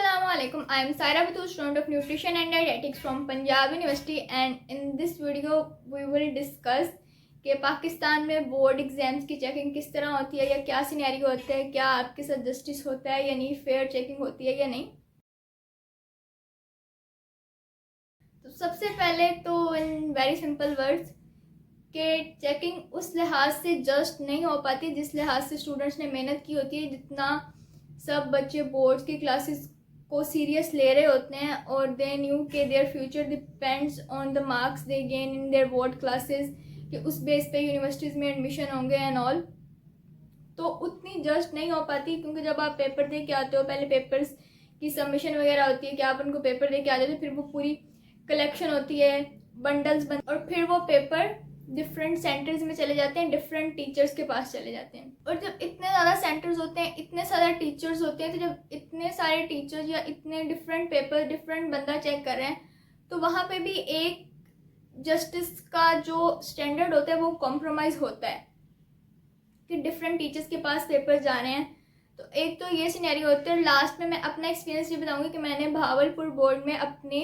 Assalamualaikum. I am Saira Batul, student of Nutrition and Dietetics from Punjab University, and in this video we will discuss कि पाकिस्तान में board exams की checking किस तरह होती है या क्या सिनेरियो होता है, क्या आपके साथ जस्टिस होता है या नहीं, फेयर चेकिंग होती है या नहीं। तो सबसे पहले तो इन वेरी सिंपल वर्ड्स कि चेकिंग उस लिहाज से जस्ट नहीं हो पाती जिस लिहाज से स्टूडेंट्स ने मेहनत की होती है, जितना सब बच्चे बोर्ड्स की क्लासेस को सीरियस ले रहे होते हैं और दे न्यू के their future depends on the marks they gain in their board classes, कि उस बेस पे यूनिवर्सिटीज़ में एडमिशन होंगे एंड ऑल। तो उतनी जस्ट नहीं हो पाती, क्योंकि जब आप पेपर दे के आते हो, पहले पेपर्स की सबमिशन वगैरह होती है कि आप उनको पेपर दे के आ जाते हो, फिर वो पूरी कलेक्शन होती है, बंडल्स बन, और फिर वो पेपर डिफरेंट सेंटर्स में चले जाते हैं, डिफरेंट टीचर्स के पास चले जाते हैं। और जब इतने ज़्यादा सेंटर्स होते हैं, इतने सारे टीचर्स होते हैं, तो जब इतने सारे टीचर्स या इतने डिफरेंट पेपर डिफरेंट बंदा चेक कर रहे हैं, तो वहाँ पे भी एक जस्टिस का जो स्टैंडर्ड होता है वो कॉम्प्रोमाइज़ होता है कि डिफरेंट टीचर्स के पास पेपर जा रहे हैं। तो एक तो ये सिनेरियो होता है। लास्ट में मैं अपना एक्सपीरियंस ये बताऊँगी कि मैंने भावलपुर बोर्ड में अपने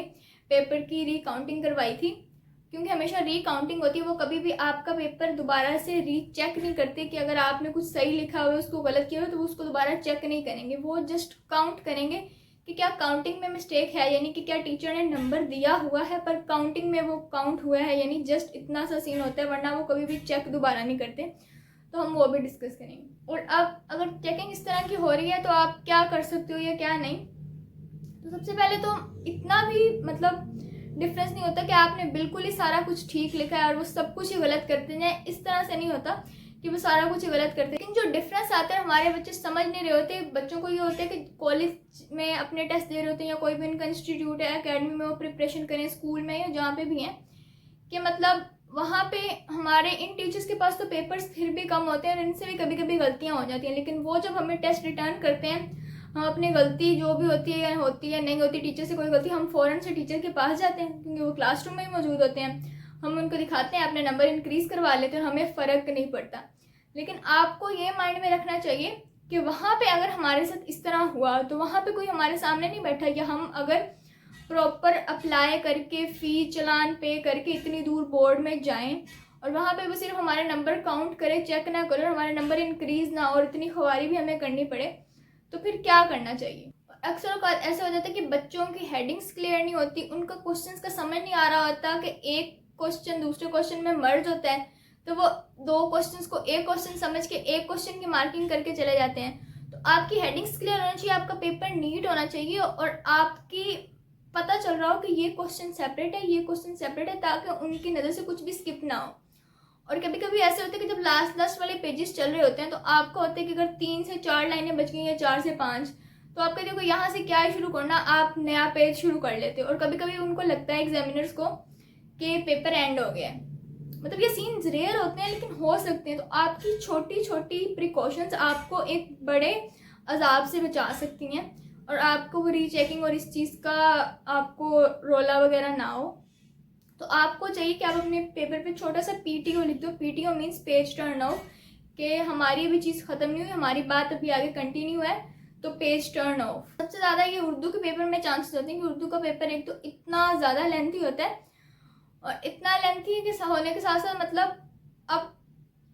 पेपर की रीकाउंटिंग करवाई थी, क्योंकि हमेशा रीकाउंटिंग होती है, वो कभी भी आपका पेपर दोबारा से रीचेक नहीं करते कि अगर आपने कुछ सही लिखा हुआ है उसको गलत किया हो तो वो उसको दोबारा चेक नहीं करेंगे, वो जस्ट काउंट करेंगे कि क्या काउंटिंग में मिस्टेक है, यानी कि क्या टीचर ने नंबर दिया हुआ है पर काउंटिंग में वो काउंट हुआ है, यानी जस्ट इतना सा सीन होता है, वरना वो कभी भी चेक दोबारा नहीं करते। तो हम वो भी डिस्कस करेंगे। और अब अगर चेकिंग इस तरह की हो रही है तो आप क्या कर सकते हो या क्या नहीं। तो सबसे पहले तो इतना भी डिफरेंस नहीं होता कि आपने बिल्कुल ही सारा कुछ ठीक लिखा है और वो सब कुछ ही गलत करते हैं, इस तरह से नहीं होता कि वो सारा कुछ ही गलत करते हैं। लेकिन जो डिफरेंस आता है, हमारे बच्चे समझ नहीं रहे होते। बच्चों को ये होता है कि कॉलेज में अपने टेस्ट दे रहे होते हैं या कोई भी उनका इंस्टीट्यूट है, अकेडमी में वो प्रिपरेशन करें, स्कूल में या जहाँ पे भी हैं, कि वहाँ पे हमारे इन टीचर्स के पास तो पेपर्स फिर भी कम होते हैं और इनसे भी कभी कभी गलतियाँ हो जाती हैं। लेकिन वो जब हमें टेस्ट रिटर्न करते हैं, हम अपनी गलती जो भी होती है या नहीं होती, टीचर से कोई गलती, हम फ़ौरन से टीचर के पास जाते हैं, क्योंकि वो क्लासरूम में ही मौजूद होते हैं। हम उनको दिखाते हैं, अपने नंबर इंक्रीज़ करवा लेते हैं और हमें फ़र्क नहीं पड़ता। लेकिन आपको ये माइंड में रखना चाहिए कि वहाँ पे अगर हमारे साथ इस तरह हुआ तो वहाँ पे कोई हमारे सामने नहीं बैठा कि हम अगर प्रॉपर अप्लाई करके फ़ी चलान पे करके इतनी दूर बोर्ड में जाएं और वहाँ पे वो सिर्फ हमारे नंबर काउंट करे, चेक ना करे और हमारे नंबर इंक्रीज़ ना और इतनी ख्वारी भी हमें करनी पड़े, तो फिर क्या करना चाहिए। अक्सर औक़ात ऐसा हो जाता है कि बच्चों की हेडिंग्स क्लियर नहीं होती, उनका क्वेश्चंस का समझ नहीं आ रहा होता कि एक क्वेश्चन दूसरे क्वेश्चन में मर्ज होता है, तो वो दो क्वेश्चंस को एक क्वेश्चन समझ के एक क्वेश्चन की मार्किंग करके चले जाते हैं। तो आपकी हेडिंग्स क्लियर होना चाहिए, आपका पेपर नीट होना चाहिए और आपकी पता चल रहा हो कि ये क्वेश्चन सेपरेट है, ये क्वेश्चन सेपरेट है, ताकि उनकी नज़र से कुछ भी स्किप ना हो। और कभी कभी ऐसे होता है कि जब लास्ट वाले पेजेस चल रहे होते हैं तो आपको होता है कि अगर 3 से 4 लाइनें बच गई या 4 से 5, तो आप कहते हो कि यहाँ से क्या है शुरू करना, आप नया पेज शुरू कर लेते हो। और कभी कभी उनको लगता है एग्जामिनर्स को कि पेपर एंड हो गया है। ये सीन्स रेयर होते हैं लेकिन हो सकते हैं। तो आपकी छोटी छोटी प्रिकॉशंस आपको एक बड़े अजाब से बचा सकती हैं और आपको वो रीचेकिंग और इस चीज़ का आपको रोला वगैरह ना हो। तो आपको चाहिए कि आप अपने पेपर पे छोटा सा PTO लिख दो। PTO means page turn out, कि हमारी अभी चीज़ ख़त्म नहीं हुई, हमारी बात अभी आगे कंटिन्यू है, तो पेज टर्न ऑफ। सबसे ज़्यादा ये उर्दू के पेपर में चांसेस होते हैं कि उर्दू का पेपर एक तो इतना ज़्यादा लेंथी होता है और इतना लेंथी कि होने के साथ साथ अब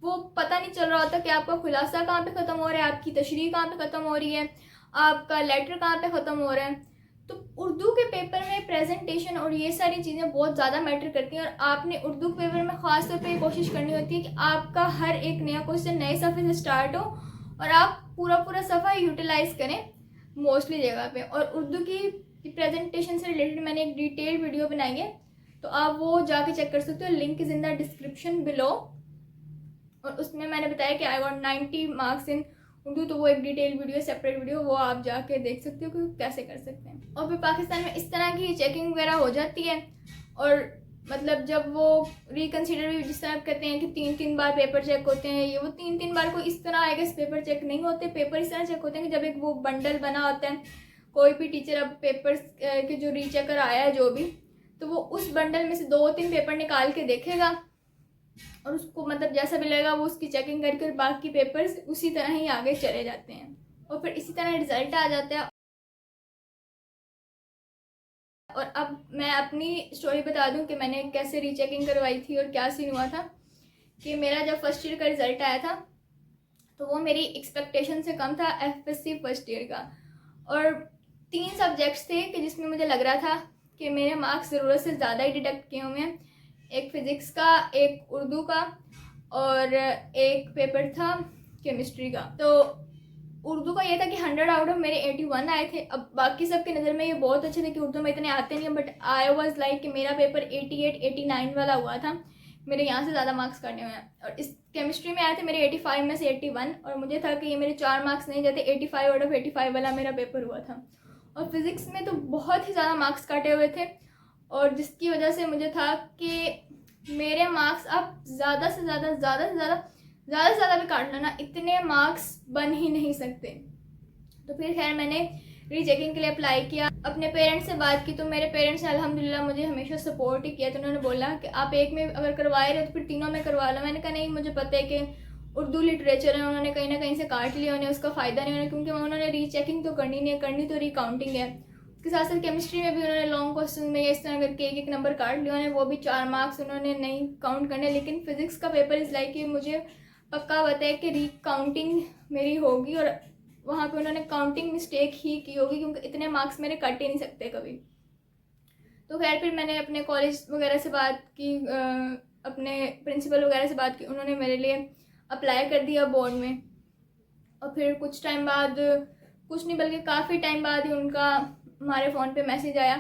वो पता नहीं चल रहा होता कि आपका खुलासा कहाँ पे ख़त्म हो रहा है, आपकी तशरीह कहाँ पे ख़त्म हो रही है, आपका लेटर कहाँ पे ख़त्म हो रहा है। तो उर्दू के पेपर में प्रेजेंटेशन और ये सारी चीज़ें बहुत ज़्यादा मैटर करती हैं और आपने उर्दू के पेपर में ख़ास तौर पे कोशिश करनी होती है कि आपका हर एक नया क्वेश्चन नए सफ़े से स्टार्ट हो और आप पूरा सफ़ा यूटिलाइज़ करें मोस्टली जगह पे। और उर्दू की प्रेजेंटेशन से रिलेटेड मैंने एक डिटेल वीडियो बनाई है, तो आप वो जाके चेक कर सकते हो, link is in the description below. और उसमें मैंने बताया कि I got 90 marks in Urdu, तो वो एक डिटेल वीडियो, सेपरेट वीडियो, वो आप जाके देख सकते हो कि कैसे कर सकते हैं। और फिर पाकिस्तान में इस तरह की चेकिंग वगैरह हो जाती है और जब वो रिकन्सिडर भी जिस तरह कहते हैं कि 3-3 बार पेपर चेक होते हैं, ये वो 3-3 बार को इस तरह आएगा, इस पेपर चेक नहीं होते। पेपर इस तरह चेक होते हैं कि जब एक वो बंडल बना होता है, कोई भी टीचर अब पेपर्स के जो रीचेकर आया है जो भी, तो वो उस बंडल में से 2-3 पेपर निकाल के देखेगा और उसको जैसा भी लगेगा वो उसकी चेकिंग करके और बाकी पेपर्स उसी तरह ही आगे चले जाते हैं और फिर इसी तरह रिजल्ट आ जाता है। और अब मैं अपनी स्टोरी बता दूं कि मैंने कैसे रीचेकिंग करवाई थी और क्या सीन हुआ था। कि मेरा जब फर्स्ट ईयर का रिज़ल्ट आया था तो वो मेरी एक्सपेक्टेशन से कम था, FSC फर्स्ट ईयर का। और 3 सब्जेक्ट्स थे कि जिसमें मुझे लग रहा था कि मेरे मार्क्स ज़रूरत से ज़्यादा ही डिडक्ट किए हुए हैं। एक फ़िज़िक्स का, एक उर्दू का और एक पेपर था केमिस्ट्री का। तो उर्दू का ये था कि 100 आउट ऑफ मेरे 81 आए थे। अब बाकी सब की नज़र में ये बहुत अच्छे थे कि उर्दू में इतने आते नहीं हैं, बट आई वाज लाइक कि मेरा पेपर 88 89 वाला हुआ था, मेरे यहाँ से ज़्यादा मार्क्स काटने हुए हैं। और इस केमिस्ट्री में आए थे मेरे 85 में से 81, और मुझे था कि ये मेरे 4 मार्क्स नहीं जाते, 85 आउट ऑफ 85 वाला मेरा पेपर हुआ था। और फिज़िक्स में तो बहुत ही ज़्यादा मार्क्स काटे हुए थे, और जिसकी वजह से मुझे था कि मेरे मार्क्स अब ज़्यादा से ज़्यादा भी काट लेना, इतने मार्क्स बन ही नहीं सकते। तो फिर खैर मैंने रीचेकिंग के लिए अप्लाई किया, अपने पेरेंट्स से बात की। तो मेरे पेरेंट्स ने अल्हम्दुलिल्लाह मुझे हमेशा सपोर्ट ही किया। तो उन्होंने बोला कि आप एक में अगर करवा रहे हो तो फिर तीनों में करवा लो। मैंने कहा नहीं, मुझे पता है कि उर्दू लिटरेचर है, उन्होंने कहीं ना कहीं से काट लिया, उन्हें उसका फ़ायदा नहीं होना, क्योंकि उन्होंने रीचेकिंग तो करनी नहीं है, करनी तो रिकाउंटिंग है। उसके साथ साथ केमिस्ट्री में भी उन्होंने लॉन्ग क्वेश्चन में इस तरह करके एक नंबर काट लिया उन्होंने, वो भी 4 मार्क्स उन्होंने नहीं काउंट करने। लेकिन फिज़िक्स का पेपर इस लाइक कि मुझे पक्का पता है कि रिकाउंटिंग मेरी होगी, और वहाँ पे उन्होंने काउंटिंग मिस्टेक ही की होगी, क्योंकि इतने मार्क्स मेरे कट ही नहीं सकते कभी। तो खैर फिर मैंने अपने कॉलेज वगैरह से बात की, अपने प्रिंसिपल वगैरह से बात की, उन्होंने मेरे लिए अप्लाई कर दिया बोर्ड में। और फिर कुछ टाइम बाद, कुछ नहीं बल्कि काफ़ी टाइम बाद ही उनका हमारे फ़ोन पे मैसेज आया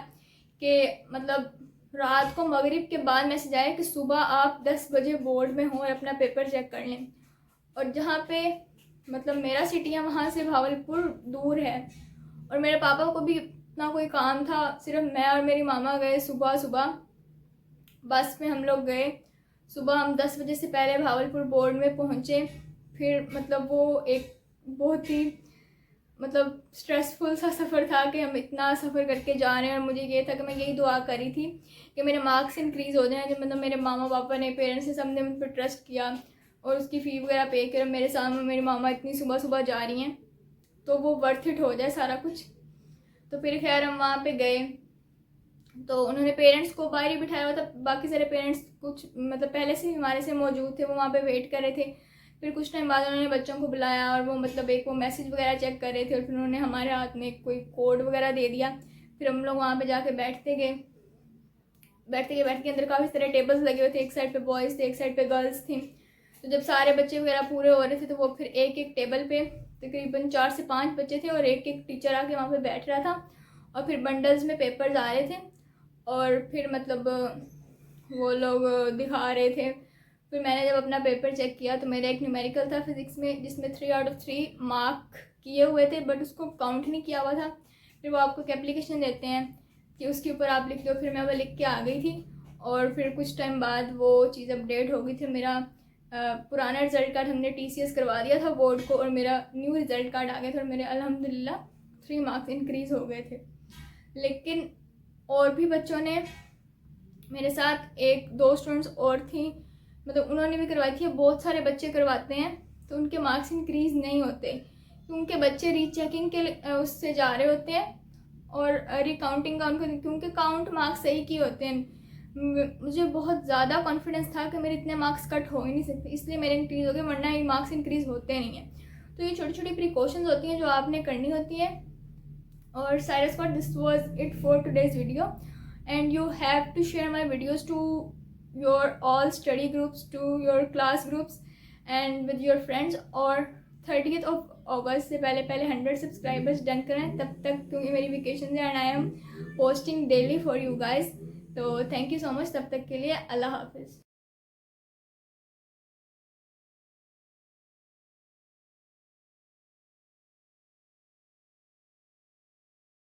कि मतलब रात को मगरिब के बाद मैसेज आया कि सुबह आप 10 बजे बोर्ड में हो और अपना पेपर चेक कर लें। और जहाँ पे मतलब मेरा सिटी है वहाँ से भावलपुर दूर है, और मेरे पापा को भी इतना कोई काम था, सिर्फ मैं और मेरी मामा गए सुबह बस में हम लोग गए। सुबह हम 10 बजे से पहले भावलपुर बोर्ड में पहुँचे। फिर मतलब वो एक बहुत ही मतलब स्ट्रेसफुल सा सफ़र था कि हम इतना सफ़र करके जा रहे हैं, और मुझे ये था कि मैं यही दुआ करी थी कि मेरे मार्क्स इंक्रीज़ हो जाएं। जब मतलब मेरे मामा पापा ने, पेरेंट्स ने, सब ने मुझ पर ट्रस्ट किया और उसकी फ़ी वगैरह पे कर मेरे सामने मेरी मामा इतनी सुबह जा रही हैं, तो वो वर्थ इट हो जाए सारा कुछ। तो फिर खैर हम वहाँ पे गए, तो उन्होंने पेरेंट्स को बाहर ही बिठाया हुआ था। बाकी सारे पेरेंट्स कुछ मतलब पहले से हमारे से मौजूद थे, वो वहाँ पे वेट कर रहे थे। फिर कुछ टाइम बाद उन्होंने बच्चों को बुलाया और वो मतलब एक वो मैसेज वगैरह चेक कर रहे थे, और फिर उन्होंने हमारे हाथ में कोई कोड वगैरह दे दिया। फिर हम लोग वहाँ पे जाके बैठते गए अंदर काफ़ी सारे टेबल्स लगे हुए थे, एक साइड पे बॉयज़ थे, एक साइड पे गर्ल्स थी। तो जब सारे बच्चे वगैरह पूरे हो रहे थे तो वो फिर एक एक टेबल पे तकरीबन 4 से 5 बच्चे थे, और एक एक टीचर आके वहाँ पे बैठ रहा था, और फिर बंडल्स में पेपर्स आ रहे थे, और फिर मतलब वो लोग दिखा रहे थे। फिर मैंने जब अपना पेपर चेक किया तो मेरा एक न्यूमेरिकल था फिज़िक्स में, जिसमें 3 आउट ऑफ 3 मार्क किए हुए थे, बट उसको काउंट नहीं किया हुआ था। फिर वो आपको एक एप्लीकेशन देते हैं कि उसके ऊपर आप लिख दो। फिर मैं वो लिख के आ गई थी, और फिर कुछ टाइम बाद वो चीज़ अपडेट हो गई थी। मेरा पुराना रिज़ल्ट कार्ड हमने TCS करवा दिया था बोर्ड को, और मेरा न्यू रिज़ल्ट कार्ड आ गया था, और मेरे अल्हम्दुलिल्लाह 3 मार्क्स इंक्रीज़ हो गए थे। लेकिन और भी बच्चों ने मेरे साथ, 1-2 स्टूडेंट्स और थी, मतलब उन्होंने भी करवाई थी। बहुत सारे बच्चे करवाते हैं तो उनके मार्क्स इंक्रीज़ नहीं होते, क्योंकि बच्चे रीचेकिंग के उससे जा रहे होते हैं, और रिकाउंटिंग का उनको, क्योंकि काउंट मार्क्स सही किए होते हैं। मुझे बहुत ज़्यादा कॉन्फिडेंस था कि मेरे इतने मार्क्स कट हो ही नहीं सकते, इसलिए मेरे इंक्रीज़ हो गए, वरना ये मार्क्स इंक्रीज़ होते नहीं हैं। तो ये छोटी छोटी प्रिकॉशंस होती हैं जो आपने करनी होती है। और Cyrus for this was it for today's video, and you have to share my videos to your all study groups, to your class groups and with your friends, और 30th of August से पहले 100 subscribers done करें तब तक, क्योंकि मेरी vacation है and I am posting daily for you guys. तो थैंक यू सो मच, तब तक के लिए अल्लाह हाफिज़।